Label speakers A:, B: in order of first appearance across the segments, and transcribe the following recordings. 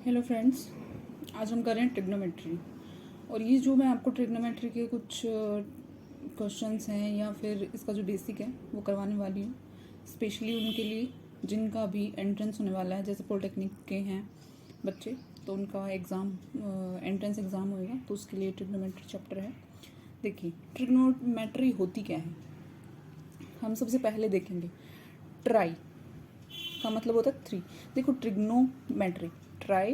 A: Hello friends, आज हम कर रहे हैं ट्रिग्नोमेट्री। और ये जो मैं आपको ट्रिग्नोमेट्री के कुछ क्वेश्चंस हैं या फिर इसका जो बेसिक है वो करवाने वाली हूँ, स्पेशली उनके लिए जिनका भी एंट्रेंस होने वाला है। जैसे पॉलिटेक्निक के हैं बच्चे तो उनका एग्ज़ाम एंट्रेंस एग्ज़ाम होएगा, तो उसके लिए ट्रिग्नोमेट्री चैप्टर है। देखिए ट्रिग्नोमेट्री होती क्या है, हम सबसे पहले देखेंगे। ट्राई का मतलब होता है 3। देखो ट्रिग्नोमेट्री, ट्राई,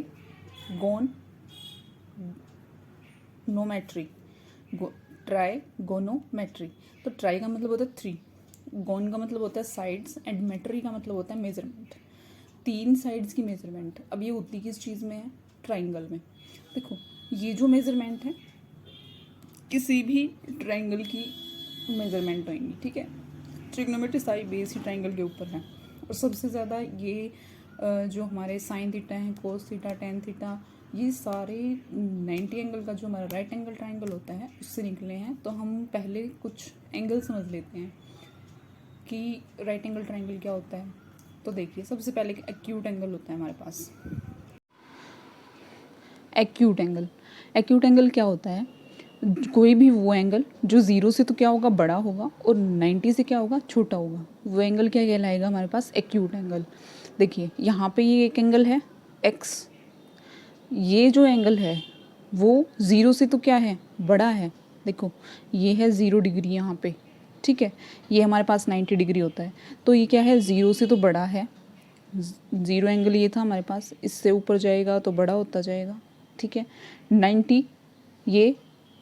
A: गोन, नोमेट्री, ट्राइगोनोमेट्री। तो ट्राई का मतलब होता है 3, गोन का मतलब होता है साइड्स, एंड मेट्री का मतलब होता है मेजरमेंट। 3 साइड्स की मेजरमेंट। अब ये होती किस चीज़ में है? ट्राइंगल में। देखो ये जो मेजरमेंट है किसी भी ट्राइंगल की मेजरमेंट होंगी, ठीक है। ट्रिग्नोमेट्री सारी बेस ही ट्राइंगल के ऊपर है। और सबसे ज़्यादा ये जो हमारे साइन थीटा हैं, कोस थीटा, टेन थीटा, ये सारे 90 एंगल का जो हमारा राइट एंगल ट्राइंगल होता है उससे निकले हैं। तो हम पहले कुछ एंगल समझ लेते हैं कि राइट एंगल ट्राइंगल क्या होता है। तो देखिए सबसे पहले एक्यूट एंगल होता है हमारे पास। एक्यूट एंगल, एक्यूट एंगल क्या होता है? कोई भी वो एंगल जो 0 से तो क्या होगा, बड़ा होगा, और 90 से क्या होगा, छोटा होगा, वो एंगल क्या कहलाएगा हमारे पास? Acute angle. देखिए यहाँ पे ये एक एंगल है एक्स, ये जो एंगल है वो 0 से तो क्या है, बड़ा है। देखो ये है 0 डिग्री यहाँ पे, ठीक है। ये हमारे पास 90 डिग्री होता है, तो ये क्या है, 0 से तो बड़ा है। 0 एंगल ये था हमारे पास, इससे ऊपर जाएगा तो बड़ा होता जाएगा, ठीक है। 90, ये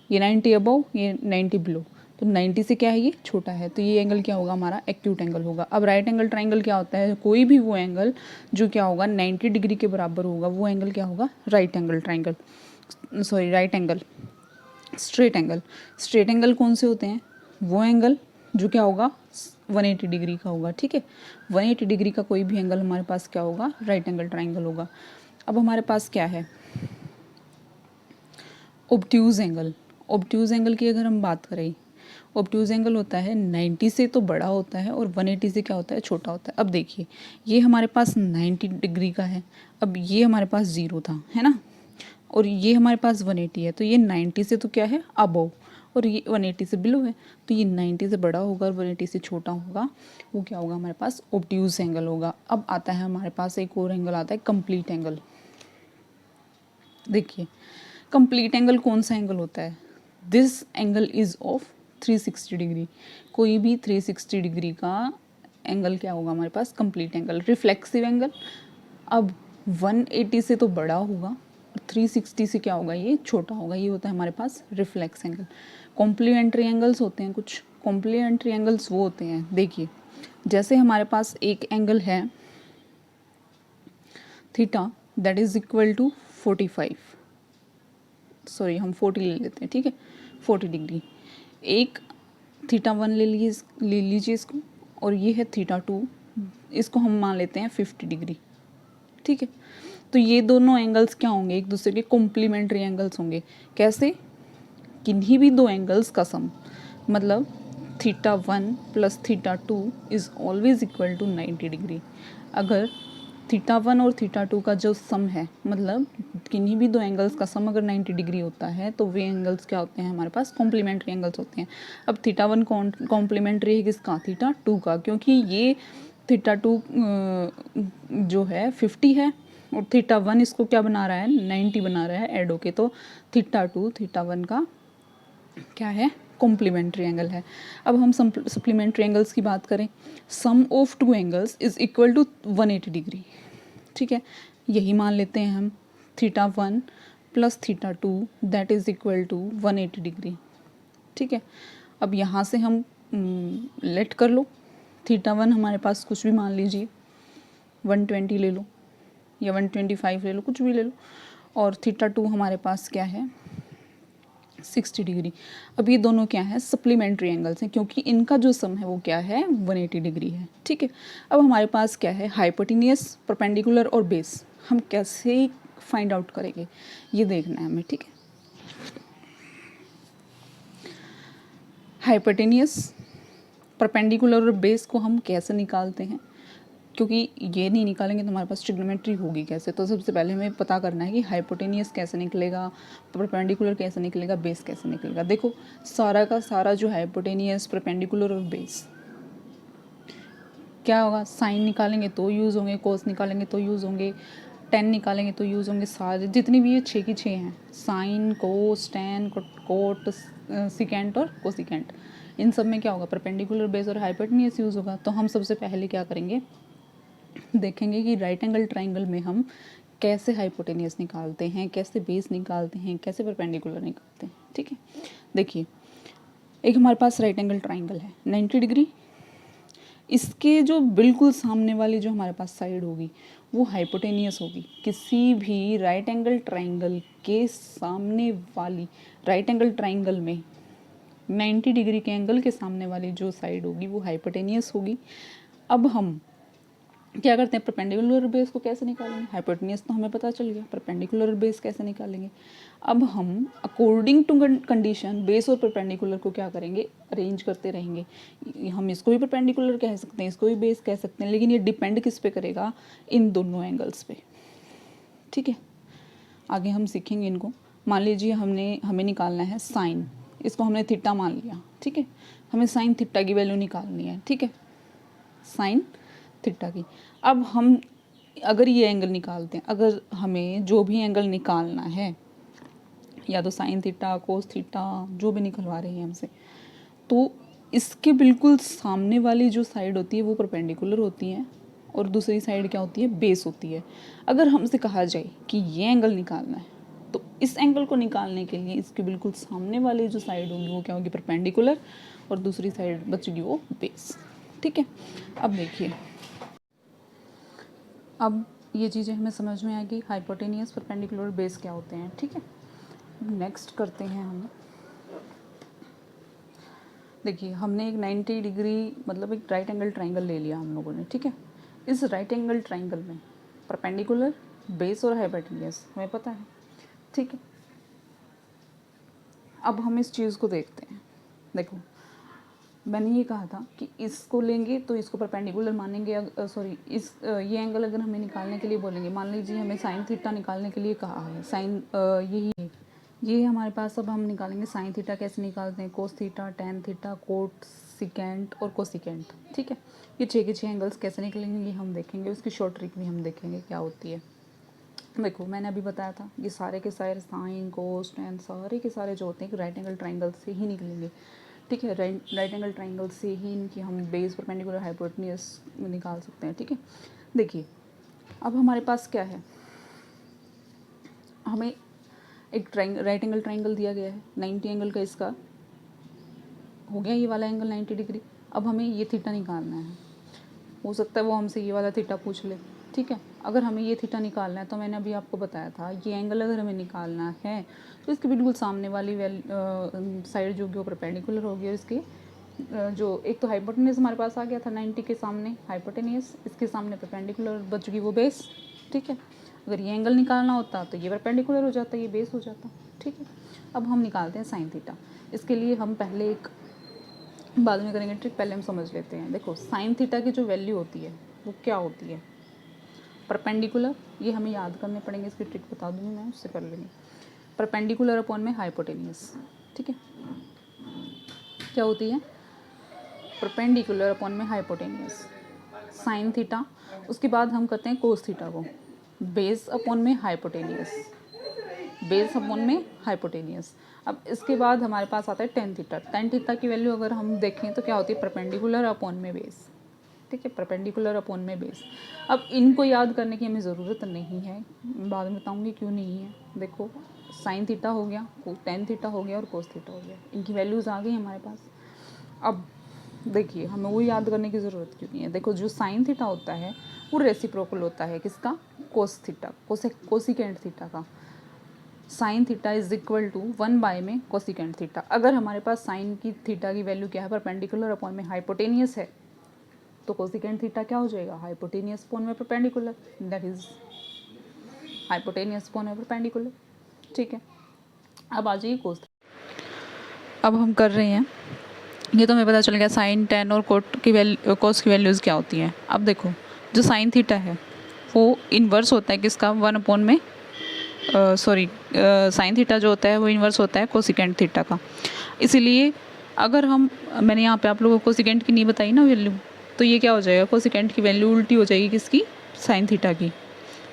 A: 90 अबव, ये 90 बिलो, तो 90 से क्या है, ये छोटा है, तो ये एंगल क्या होगा, हमारा एक्यूट एंगल होगा। अब राइट एंगल ट्राइंगल क्या होता है? कोई भी वो एंगल जो क्या होगा 90 डिग्री के बराबर होगा, वो एंगल क्या होगा? Right angle triangle, sorry right angle. Straight angle, straight angle कौन से होते हैं? वो एंगल जो क्या होगा 180 डिग्री का होगा, ठीक है। 180 डिग्री का कोई भी एंगल हमारे पास क्या होगा? राइट एंगल ट्राइंगल होगा। अब हमारे पास क्या है? ओब्ट्यूज़ एंगल। ओब्ट्यूज़ एंगल की अगर हम बात करें, ओब्ट्यूज़ एंगल होता है 90 से तो बड़ा होता है और 180 से क्या होता है, छोटा होता है। अब देखिए ये हमारे पास 90 डिग्री का है, अब ये हमारे पास 0 था, है ना, और ये हमारे पास 180 है, तो ये 90 से तो क्या है, अबव, और ये 180 से बिलो है, तो ये 90 से बड़ा होगा और 180 से छोटा होगा, वो क्या होगा हमारे पास? ओब्ट्यूज़ एंगल होगा। अब आता है हमारे पास एक और एंगल आता है, कंप्लीट एंगल। देखिए कंप्लीट एंगल कौन सा एंगल होता है? This angle is of 360 degree. कोई भी 360 डिग्री का एंगल क्या होगा हमारे पास? Complete angle. रिफ्लेक्सिव एंगल, अब 180 से तो बड़ा होगा, 360 से क्या होगा, ये छोटा होगा, ये होता है हमारे पास रिफ्लेक्स एंगल। कॉम्प्लीमेंट्री एंगल्स होते हैं कुछ। कॉम्प्लीमेंट्री एंगल्स वो होते हैं, देखिए जैसे हमारे पास एक एंगल है theta that is equal to 45, sorry हम 40 ले लेते हैं, ठीक है, 40 डिग्री। एक थीटा 1 ले लीजिए इसको, और ये है थीटा 2, इसको हम मान लेते हैं 50 डिग्री, ठीक है। तो ये दोनों एंगल्स क्या होंगे? एक दूसरे के कॉम्प्लीमेंट्री एंगल्स होंगे। कैसे? किन्हीं भी दो एंगल्स का सम, मतलब theta 1 plus theta 2 is always equal to 90 degree. अगर थीटा 1 और थीटा 2 का जो सम है, मतलब किन्हीं भी दो एंगल्स का सम अगर 90 डिग्री होता है, तो वे एंगल्स क्या होते हैं हमारे पास? कॉम्प्लीमेंट्री एंगल्स होते हैं। अब थीटा 1 कॉम्प्लीमेंट्री है किसका? थीटा 2 का, क्योंकि ये थीटा 2 जो है 50 है, और थीटा 1 इसको क्या बना रहा है? 90 बना रहा है ऐड होके, तो थीटा 2 थीटा 1 का क्या है? कॉम्प्लीमेंट्री एंगल है। अब हम सप्लीमेंट्री एंगल्स की बात करें, sum of two angles is equal to 180 degree, ठीक है। यही मान लेते हैं हम, theta 1 plus theta 2 that is equal to 180 degree, ठीक है। अब यहाँ से हम लेट कर लो, थीटा 1 हमारे पास कुछ भी मान लीजिए, 120 ले लो या 125 ले लो, कुछ भी ले लो, और थीटा 2 हमारे पास क्या है? 60 डिग्री। अब ये दोनों क्या है? सप्लीमेंट्री एंगल्स हैं, क्योंकि इनका जो सम है वो क्या है? 180 डिग्री है, ठीक है। अब हमारे पास क्या है? हाइपोटेनियस, परपेंडिकुलर और बेस। हम कैसे फाइंड आउट करेंगे, ये देखना है हमें, ठीक है। हाइपोटेनियस, परपेंडिकुलर और बेस को हम कैसे निकालते हैं? क्योंकि ये नहीं निकालेंगे तो हमारे पास ट्रिग्नोमेट्री होगी कैसे। तो सबसे पहले हमें पता करना है कि हाइपोटेनियस कैसे निकलेगा, परपेंडिकुलर कैसे निकलेगा, बेस कैसे निकलेगा। देखो सारा का सारा जो हाइपोटेनियस, परपेंडिकुलर और बेस क्या होगा, साइन निकालेंगे तो यूज़ होंगे, कोस निकालेंगे तो यूज़ होंगे, टेन निकालेंगे तो यूज़ होंगे। सारे जितनी भी ये 6 की 6 हैं, साइन, कोस, टेन, कोट, सिकेंट और कोसिकेंट, इन सब में क्या होगा, परपेंडिकुलर, बेस और हाइपोटेनियस यूज़ होगा। तो हम सबसे पहले क्या करेंगे, देखेंगे कि राइट एंगल ट्राइंगल में हम कैसे हाइपोटेनियस निकालते हैं, कैसे बेस निकालते हैं, कैसे परपेंडिकुलर निकालते हैं। ठीक है, देखिए एक हमारे पास राइट एंगल ट्राइंगल है 90 डिग्री, इसके जो बिल्कुल सामने वाली जो हमारे पास साइड होगी वो हाइपोटेनियस होगी। किसी भी राइट एंगल ट्राइंगल के सामने वाली, राइट एंगल ट्राइंगल में 90 डिग्री के एंगल के सामने वाली जो साइड होगी वो हाइपोटेनियस होगी। अब हम क्या करते हैं, परपेंडिकुलर बेस को कैसे निकालेंगे, हाइपोटेनियस तो हमें पता चल गया, परपेंडिकुलर बेस कैसे निकालेंगे। अब हम अकॉर्डिंग टू कंडीशन बेस और परपेंडिकुलर को क्या करेंगे, अरेंज करते रहेंगे। हम इसको भी परपेंडिकुलर कह सकते हैं, इसको भी बेस कह सकते हैं, लेकिन ये डिपेंड किस पे करेगा, इन दोनों एंगल्स पे। ठीक है, आगे हम सीखेंगे इनको। मान लीजिए हमें निकालना है साइन, इसको हमने थीटा मान लिया। ठीक है, हमें साइन थीटा की वैल्यू निकालनी है। ठीक है, साइन थीटा की। अब हम अगर ये एंगल निकालते हैं, अगर हमें जो भी एंगल निकालना है, या तो साइन थीटा, कोस थीटा, जो भी निकलवा रहे हैं हमसे, तो इसके बिल्कुल सामने वाली जो साइड होती है वो परपेंडिकुलर होती है और दूसरी साइड क्या होती है, बेस होती है। अगर हमसे कहा जाए कि ये एंगल निकालना है तो इस एंगल को निकालने के लिए इसके बिल्कुल सामने वाली जो साइड होगी वो क्या होगी, परपेंडिकुलर, और दूसरी साइड बचेगी वो बेस। ठीक है, अब देखिए, अब ये चीज़ें हमें समझ में आएगी, हाइपोटेनियस, परपेंडिकुलर, बेस क्या होते हैं। ठीक है, नेक्स्ट करते हैं हम। देखिए हमने एक 90 डिग्री मतलब एक राइट एंगल ट्राइंगल ले लिया हम लोगों ने। ठीक है, इस राइट एंगल ट्राइंगल में परपेंडिकुलर, बेस और हाइपोटेनियस हमें पता है। ठीक है, अब हम इस चीज़ को देखते हैं। देखो मैंने ये कहा था कि इसको लेंगे तो इसको परपेंडिकुलर मानेंगे, सॉरी ये एंगल अगर हमें निकालने के लिए बोलेंगे, मान लीजिए हमें साइन थीटा निकालने के लिए कहा है, साइन यही है, ये हमारे पास। अब हम निकालेंगे साइन थीटा कैसे निकालते हैं, cos theta, tan theta, cot, secant और कोसिकेंट। ठीक है, ये 6 के 6 एंगल्स कैसे निकलेंगे ये हम देखेंगे, उसकी शॉर्ट ट्रिक भी हम देखेंगे क्या होती है। देखो मैंने अभी बताया था ये सारे के सारे साइन, कोस, टेन, सारे के सारे जो होते हैं राइट एंगल ट्राइंगल से ही निकलेंगे। ठीक है, राइट एंगल ट्राइंगल से ही इनकी हम बेस, परपेंडिकुलर, हाइपोटेनियस निकाल सकते हैं। ठीक है, देखिए अब हमारे पास क्या है, हमें एक राइट एंगल ट्राइंगल दिया गया है 90 एंगल का, इसका हो गया ये वाला एंगल 90 डिग्री। अब हमें ये थीटा निकालना है, हो सकता है वो हमसे ये वाला थीटा पूछ ले। ठीक है, अगर हमें ये थीटा निकालना है तो मैंने अभी आपको बताया था ये एंगल अगर हमें निकालना है तो इसके बिल्कुल सामने वाली साइड जो कि वो परपेंडिकुलर होगी, और इसके जो एक तो हाइपोटेनियस हमारे पास आ गया था 90 के सामने हाइपोटेनियस, इसके सामने परपेंडिकुलर बच गई वो बेस। ठीक है, अगर ये एंगल निकालना होता तो ये परपेंडिकुलर हो जाता, ये बेस हो जाता। ठीक है, अब हम निकालते हैं साइन थीटा। इसके लिए हम पहले एक, बाद में करेंगे ट्रिक, पहले हम समझ लेते हैं। देखो साइन थीटा की जो वैल्यू होती है वो क्या होती है, परपेंडिकुलर, ये हमें याद करने पड़ेंगे, इसकी ट्रिक बता दूँगी मैं, उससे कर लेंगे। परपेंडिकुलर अपॉन में हाइपोटेनियस। ठीक है, क्या होती है, परपेंडिकुलर अपॉन में हाइपोटेनियस, साइन थीटा। उसके बाद हम करते हैं कोस थीटा को, बेस अपॉन में हाइपोटेनियस, बेस अपॉन में हाइपोटेनियस। अब इसके बाद हमारे पास आता है टेन थीटा। टेन थीटा की वैल्यू अगर हम देखें तो क्या होती है, परपेंडिकुलर अपॉन में बेस। ठीक है, परपेंडिकुलर अपॉन में बेस। अब इनको याद करने की हमें ज़रूरत नहीं है, बाद में बताऊंगी क्यों नहीं है। देखो साइन थीटा हो गया, टेन थीटा हो गया और कोस थीटा हो गया, इनकी वैल्यूज़ आ गई हमारे पास। अब देखिए हमें वो याद करने की ज़रूरत क्यों नहीं है। देखो जो साइन थीटा होता है वो रेसिप्रोकल होता है किसका, कोस थीटा, कोसिकेंट थीटा का। Sine theta is equal to 1 by में कोसिकेंट थीटा। अगर हमारे पास साइन की थीटा की वैल्यू क्या है, परपेंडिकुलर अपॉन में हाइपोटेनियस है, तो कोसिकेंट थीटा क्या हो जाएगा, हाइपोटेनियस अपॉन में perpendicular, that is hypotenuse upon में परपेंडिकुलर। ठीक है, अब आ जाइए कोस। अब हम कर रहे हैं, ये तो हमें पता चल गया साइन, टेन और कोट की वैल्यू, कोस की वैल्यूज़ क्या होती हैं। अब देखो जो साइन थीटा है वो इन्वर्स होता है किसका, 1 में साइन थीटा जो होता है वो इन्वर्स होता है कोसिकेंट थीटा का। इसीलिए अगर मैंने यहाँ पे आप लोगों को कोसिकेंट की नहीं बताई ना वैल्यू, तो ये क्या हो जाएगा, कोसिकेंट की वैल्यू उल्टी हो जाएगी किसकी, साइन थीटा की।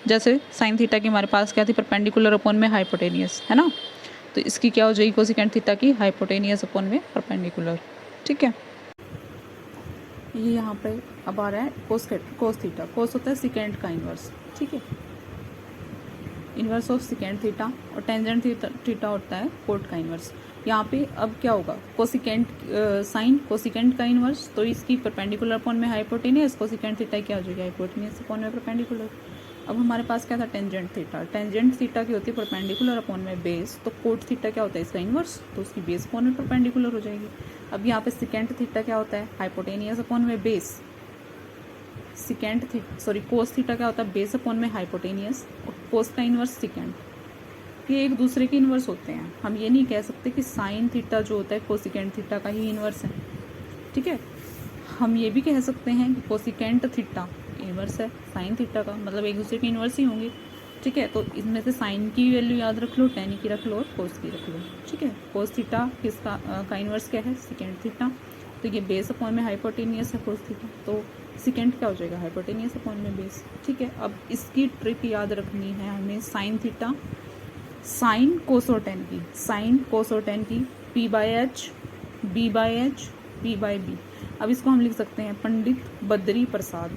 A: जैसे साइन थीटा की हमारे पास क्या थी, परपेंडिकुलर अपॉन में हाइपोटेनियस, है ना, तो इसकी क्या हो जाएगी कोसिकेंट थीटा की, हाइपोटेनियस अपॉन में परपेंडिकुलर। ठीक है, ये यहाँ पे अब आ रहा है कोस थीटा। कोस होता है सिकेंट का इन्वर्स, ठीक है, इन्वर्स ऑफ सिकेंट थीटा, और टेंजेंट थीटा होता है कोट का इन्वर्स। यहाँ पे अब क्या होगा, कोसिकेंट साइन कोसिकेंट का इन्वर्स, तो इसकी परपेंडिकुलर अपॉन में हाइपोटेनियस, कोसिकेंट थीटा क्या हो जाएगा, हाइपोटेनियस अपॉन में परपेंडिकुलर। अब हमारे पास क्या था, टेंजेंट थीटा। टेंजेंट थीटा की होती है परपेंडिकुलर अपॉन में बेस, तो कोट थीटा क्या होता है, इसका इन्वर्स, तो उसकी बेस अपॉन में परपेंडिकुलर हो जाएगी। अब यहाँ पे सिकेंट थीटा क्या होता है, हाइपोटेनियस अपॉन में बेस। कोस थीटा क्या होता है, बेस अपॉन में हाइपोटेनियस, और कोस का इन्वर्स सिकेंट। ये एक दूसरे के इन्वर्स होते हैं। हम ये नहीं कह सकते कि साइन थीटा जो होता है कोसिकेंट थीटा का ही इन्वर्स है, ठीक है। हम ये भी कह सकते हैं कि कोसिकेंट थीटा इन्वर्स है साइन थीटा का, मतलब एक दूसरे के इन्वर्स ही होंगे, ठीक है। तो इसमें से साइन की वैल्यू याद रख लो, टेन की रख लो और कोस की रख लो, ठीक है। कोस थीटा किसका का इन्वर्स क्या है, सिकेंट थीटा, तो ये बेस अपॉन में हाइपोटेनियस है कोस थीटा, तो सिकेंट क्या हो जाएगा, हाइपोटेनियस अपॉन में बेस, ठीक है। अब इसकी ट्रिक याद रखनी है हमें, साइन थीटा साइन कोस और टेन की, साइन कोस और टेन की, P by H, B by H, P by B. अब इसको हम लिख सकते हैं पंडित बद्री प्रसाद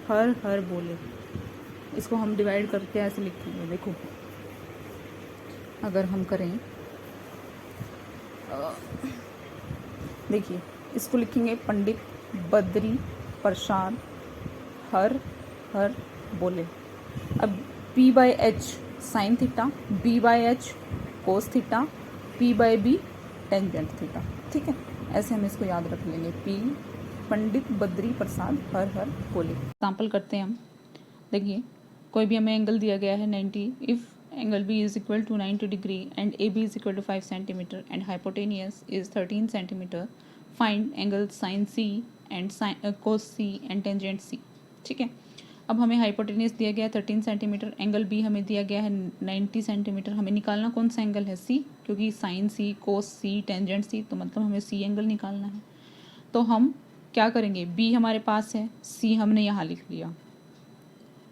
A: हर हर बोले। इसको हम डिवाइड करके ऐसे लिखेंगे, देखो अगर हम करें, देखिए इसको लिखेंगे पंडित बद्री प्रसाद हर हर बोले। अब P by H sine theta, B by H cos theta, P by B tangent theta, ठीक है। ऐसे हम इसको याद रख लेंगे, पी पंडित बद्री प्रसाद हर हर बोले। एग्जाम्पल करते हैं हम, देखिए कोई भी हमें एंगल दिया गया है 90, if angle B is equal to 90 degree and A B is equal to 5 centimetre and hypotenuse is 13 centimetre, find angle sine C and sine cos C and tangent C, ठीक है। अब हमें हाइपोटेनियस दिया गया है 13 सेंटीमीटर, एंगल बी हमें दिया गया है 90 सेंटीमीटर। हमें निकालना कौन सा एंगल है, सी, क्योंकि साइन सी कोस सी टेंजेंट सी, तो मतलब हमें सी एंगल निकालना है। तो हम क्या करेंगे, बी हमारे पास है, सी हमने यहाँ लिख लिया,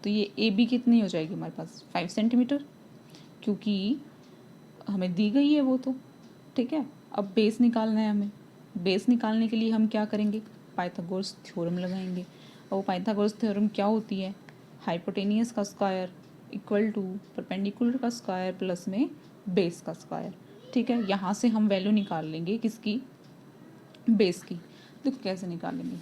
A: तो ये ए बी कितनी हो जाएगी हमारे पास, 5 सेंटीमीटर, क्योंकि हमें दी गई है वो, तो ठीक है। अब बेस निकालना है हमें, बेस निकालने के लिए हम क्या करेंगे, पाइथागोरस थ्योरम लगाएंगे। और वो पाइथागोरस थ्योरम क्या होती है, हाइपोटेनियस का स्क्वायर इक्वल टू परपेंडिकुलर का स्क्वायर प्लस में बेस का स्क्वायर, ठीक है। यहाँ से हम वैल्यू निकाल लेंगे किसकी, बेस की। देखो कैसे निकालेंगे,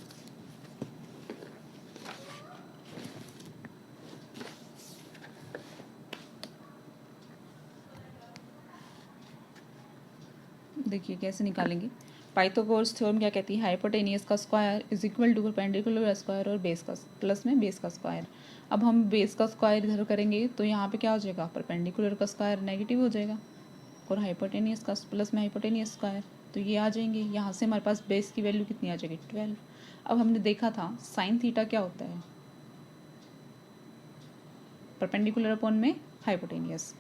A: देखिए कैसे निकालेंगे। पाइथागोरस थ्योरम क्या कहती है, हाइपोटेनियस का square is equal to perpendicular square और बेस का प्लस में बेस का स्क्वायर। अब हम बेस का स्क्वायर इधर करेंगे तो यहाँ पे क्या हो जाएगा, परपेंडिकुलर का स्क्वायर नेगेटिव हो जाएगा और हाइपोटेनियस का प्लस में हाइपोटेनियस स्क्वायर, तो ये आ जाएंगे। यहाँ से हमारे पास बेस की वैल्यू कितनी आ जाएगी, 12। अब हमने देखा था साइन थीटा क्या होता है, परपेंडिकुलर अपॉन में हाइपोटेनियस।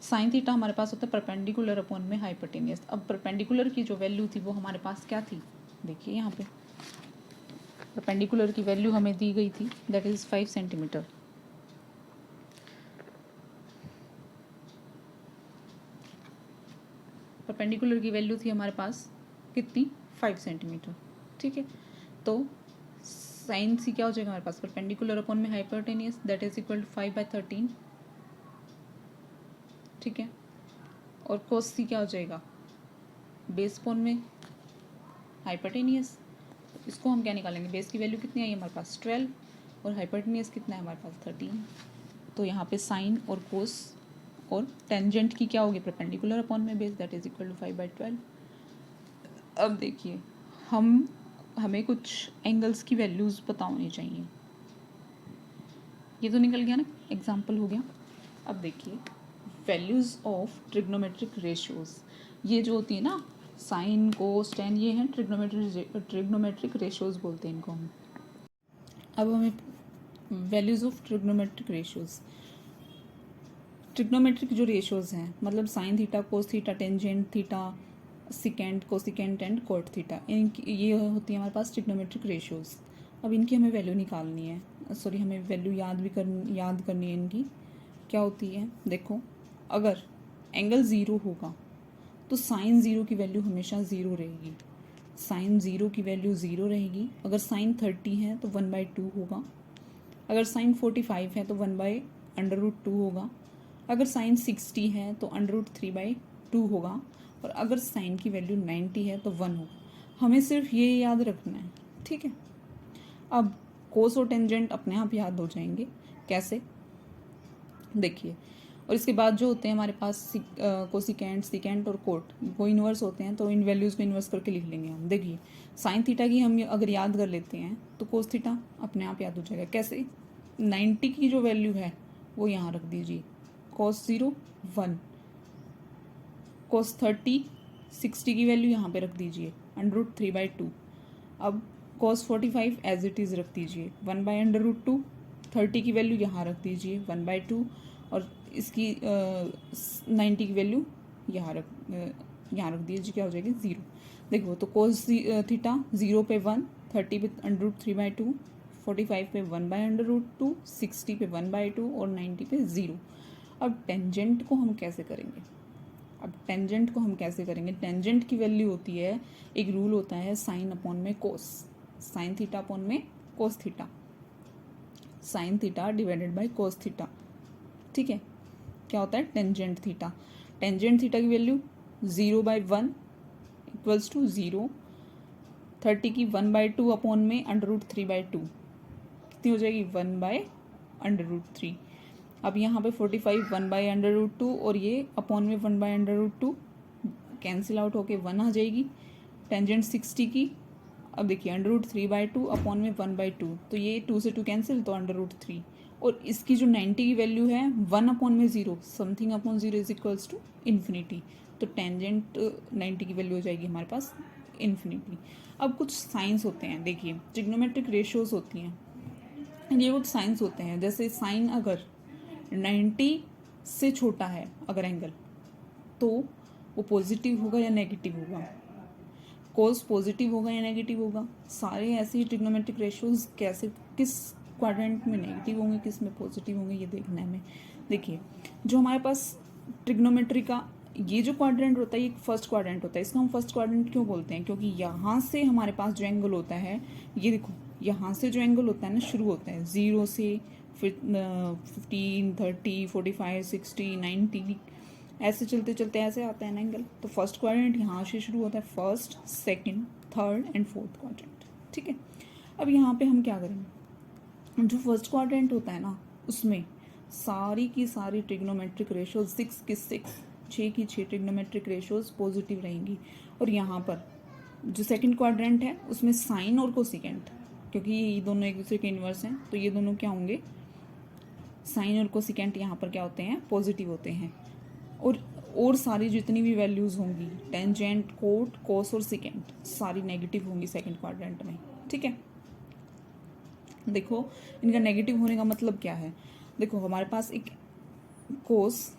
A: साइन थीटा हमारे पास होता है परपेंडिकुलर अपॉन में हाइपोटेनियस। अब परपेंडिकुलर की जो वैल्यू थी वो हमारे पास क्या थी, देखिए यहाँ पे परपेंडिकुलर की वैल्यू हमें दी गई थी, दैट इज 5 सेंटीमीटर। परपेंडिकुलर की वैल्यू थी हमारे पास कितनी, 5 सेंटीमीटर, ठीक है। तो साइन सी क्या हो जाएगा हमारे पास, परपेंडिकुलर अपॉन में hypotenuse, that is equal to 5/13, ठीक है। और कोस सी क्या हो जाएगा, बेस अपॉन में हाइपोटेनियस। इसको हम क्या निकालेंगे, बेस की वैल्यू कितनी आई है हमारे पास 12 और हाइपोटेनियस कितना है हमारे पास 13। तो यहाँ पे साइन और कोस और टेंजेंट की क्या होगी, परपेंडिकुलर अपॉन में base, that is equal to 5/12। अब देखिए हमें कुछ एंगल्स की वैल्यूज़ पता होनी चाहिए। ये तो निकल गया ना, एग्जाम्पल हो गया। अब देखिए वैल्यूज़ ऑफ ट्रिग्नोमेट्रिक रेशियोज़, ये जो होती है ना साइन कोस टेन, ये हैं ट्रिग्नोमेट्रिक रेशियोज़ बोलते हैं इनको हम। अब हमें values of trigonometric ratios. Trigonometric जो रेशियोज़ हैं, मतलब sine theta, cos theta, tangent theta, secant, cosecant and cot theta, इनकी ये होती है हमारे पास ट्रिग्नोमेट्रिक रेशियोज़। अब इनकी हमें वैल्यू निकालनी है, सॉरी हमें वैल्यू याद करनी है इनकी। क्या होती है देखो, अगर एंगल ज़ीरो होगा तो साइन ज़ीरो की वैल्यू हमेशा ज़ीरो रहेगी। साइन ज़ीरो की वैल्यू ज़ीरो रहेगी। अगर साइन 30 है तो 1/2 होगा। अगर साइन 45 है तो 1/√2 होगा। अगर साइन 60 है तो √3/2 होगा। और अगर साइन की वैल्यू 90 है तो 1 होगा। हमें सिर्फ ये याद रखना है, ठीक है। अब कोस और टेंजेंट अपने आप याद हो जाएंगे। कैसे, देखिए। और इसके बाद जो होते हैं हमारे पास कोसिकेंट, सिकेंट और कोट, वो इन्वर्स होते हैं, तो इन वैल्यूज़ को इन्वर्स करके लिख लेंगे हम। देखिए, साइन थीटा की हम अगर याद कर लेते हैं तो कोस थीटा अपने आप याद हो जाएगा। कैसे, 90 की जो वैल्यू है वो यहाँ रख दीजिए, cos 0 1, cos 30 60 की वैल्यू यहाँ पे रख दीजिए √3/2। अब cos 45 एज इट इज़ रख दीजिए 1/√2। 30 की वैल्यू यहाँ रख दीजिए 1/2 और इसकी 90 की वैल्यू यहाँ रख दीजिए, क्या हो जाएगी 0। देखो तो cos थीटा 0 पे 1, 30 पे √3/2, 45 पे 1/√2, 60 पे 1/2 और 90 पे 0। अब टेंजेंट को हम कैसे करेंगे, टेंजेंट की वैल्यू होती है, एक रूल होता है साइन अपॉन में कोस, साइन थीटा अपॉन में cos theta, sine theta divided by cos theta, ठीक है। क्या होता है टेंजेंट थीटा की वैल्यू 0/1 इक्वल्स टू 0, 30 की 1/2 अपॉन में √3/2, कितनी हो जाएगी 1/√3। अब यहाँ पे 45 1/√2 और ये अपॉन में 1/√2 कैंसिल आउट होके 1 आ जाएगी। टेंजेंट 60 की, अब देखिए √3/2 अपॉन में 1/2, तो ये 2 से 2 कैंसिल, तो √3। और इसकी जो 90 की वैल्यू है 1 अपॉन में 0, something upon 0 is equals to infinity. तो टेंजेंट 90 की वैल्यू हो जाएगी हमारे पास इन्फिनिटी। अब कुछ साइंस होते हैं, देखिए ट्रिग्नोमेट्रिक रेशियोज होती हैं, ये कुछ साइंस होते हैं। जैसे साइन अगर 90 से छोटा है अगर एंगल, तो वो पॉजिटिव होगा या नेगेटिव होगा, कोस पॉजिटिव होगा या नेगेटिव होगा। सारे ऐसे ही ट्रिग्नोमेट्रिक रेशियोज कैसे, किस क्वाड्रेंट में नेगेटिव होंगे, किस में पॉजिटिव होंगे, ये देखना है हमें। देखिए, जो हमारे पास ट्रिग्नोमेट्री का ये जो क्वाड्रेंट होता है, ये फर्स्ट क्वाड्रेंट होता है। इसको हम फर्स्ट क्वाड्रेंट क्यों बोलते हैं, क्योंकि यहाँ से हमारे पास जो एंगल होता है, ये देखो यहाँ से जो एंगल होता है ना, शुरू होता है 0 से, फिर 15 30 45 60 90, ऐसे चलते चलते ऐसे आता है ना एंगल। तो फर्स्ट क्वाड्रेंट यहाँ से शुरू होता है, first, second, third and fourth quadrant, ठीक है। अब यहाँ पे हम क्या करेंगे, जो फर्स्ट क्वाड्रेंट होता है ना, उसमें सारी की सारी ट्रिग्नोमेट्रिक रेशियोज 6 की 6 ट्रिग्नोमेट्रिक रेशियोज पॉजिटिव रहेंगी। और यहाँ पर जो सेकंड क्वाड्रेंट है उसमें साइन और कोसिकेंट, क्योंकि ये दोनों एक दूसरे के इन्वर्स हैं, तो ये दोनों क्या होंगे, साइन और कोसिकेंट यहाँ पर क्या होते हैं, पॉजिटिव होते हैं। और सारी जितनी भी वैल्यूज़ होंगी, टेंजेंट, कोट, कोस और सिकेंट, सारी नेगेटिव होंगी सेकंड क्वाड्रेंट में, ठीक है। देखो इनका नेगेटिव होने का मतलब क्या है, देखो हमारे पास एक कोस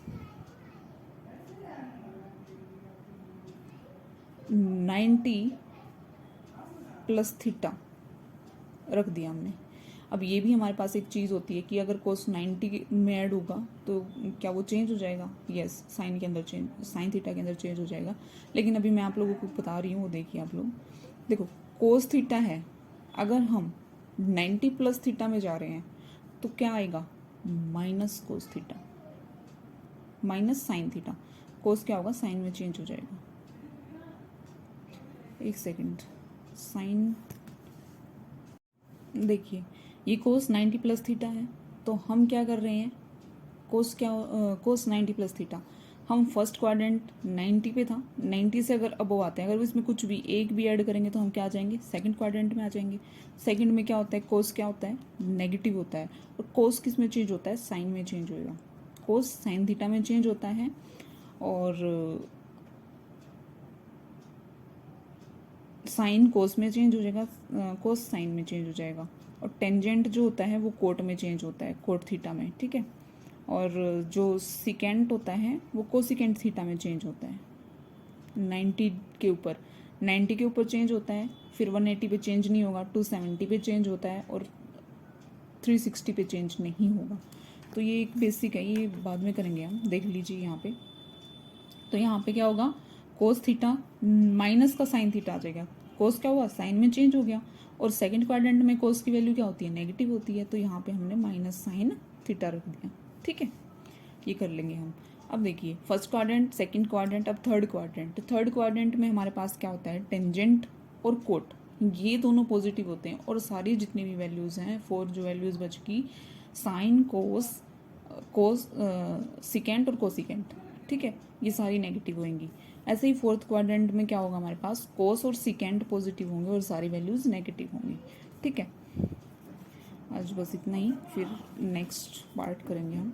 A: 90 प्लस थीटा रख दिया हमने। अब ये भी हमारे पास एक चीज़ होती है कि अगर कोस 90 में ऐड होगा तो क्या वो चेंज हो जाएगा, यस, साइन के अंदर चेंज, साइन थीटा के अंदर चेंज हो जाएगा। लेकिन अभी मैं आप लोगों को बता रही हूँ, वो देखिए आप लोग, देखो कोस थीटा है, अगर हम 90 प्लस थीटा में जा रहे हैं तो क्या आएगा, minus cos theta, minus sine theta. Cos क्या होगा, साइन में चेंज हो जाएगा। एक सेकेंड, साइन, देखिए ये कोस 90 प्लस थीटा है, तो हम क्या कर रहे हैं, कोस 90 प्लस थीटा, हम फर्स्ट क्वाड्रेंट 90 पे था, 90 से अगर अबव आते हैं, अगर इसमें कुछ भी एक भी ऐड करेंगे तो हम क्या आ जाएंगे, सेकंड क्वाड्रेंट में आ जाएंगे। सेकंड में क्या होता है, कोस क्या होता है, नेगेटिव होता है। और कोस किस में चेंज होता है, साइन में चेंज होएगा। कोस साइन थीटा में चेंज होता है और साइन कोस में चेंज हो जाएगा, कोस साइन में चेंज हो जाएगा। और टेंजेंट जो होता है वो कोट में चेंज होता है, कोट थीटा में, ठीक है। और जो सिकेंट होता है वो कोसिकेंट थीटा में चेंज होता है। 90 के ऊपर, 90 के ऊपर चेंज होता है, फिर 180 पे चेंज नहीं होगा, 270 पे चेंज होता है और 360 पे चेंज नहीं होगा। तो ये एक बेसिक है, ये बाद में करेंगे हम, देख लीजिए यहाँ पे। तो यहाँ पे क्या होगा, कोस थीटा माइनस का साइन थीटा आ जाएगा। कोस क्या हुआ, साइन में चेंज हो गया, और सेकंड क्वाड्रेंट में कोस की वैल्यू क्या होती है, नेगेटिव होती है, तो यहाँ पे हमने माइनस साइन थीटा रख दिया, ठीक है। ये कर लेंगे हम। अब देखिए फर्स्ट क्वाड्रेंट, सेकंड क्वाड्रेंट, अब थर्ड क्वाड्रेंट। थर्ड क्वाड्रेंट में हमारे पास क्या होता है, टेंजेंट और कोट, ये दोनों पॉजिटिव होते हैं, और सारी जितनी भी वैल्यूज़ हैं, 4 जो वैल्यूज़ बच गई, साइन, कोस सिकेंट और कोसिकेंट, ठीक है, ये सारी नेगेटिव होंगी। ऐसे ही फोर्थ क्वाड्रेंट में क्या होगा, हमारे पास कोस और सिकेंट पॉजिटिव होंगे और सारी वैल्यूज़ नेगेटिव होंगी, ठीक है। आज बस इतना ही, फिर नेक्स्ट पार्ट करेंगे हम।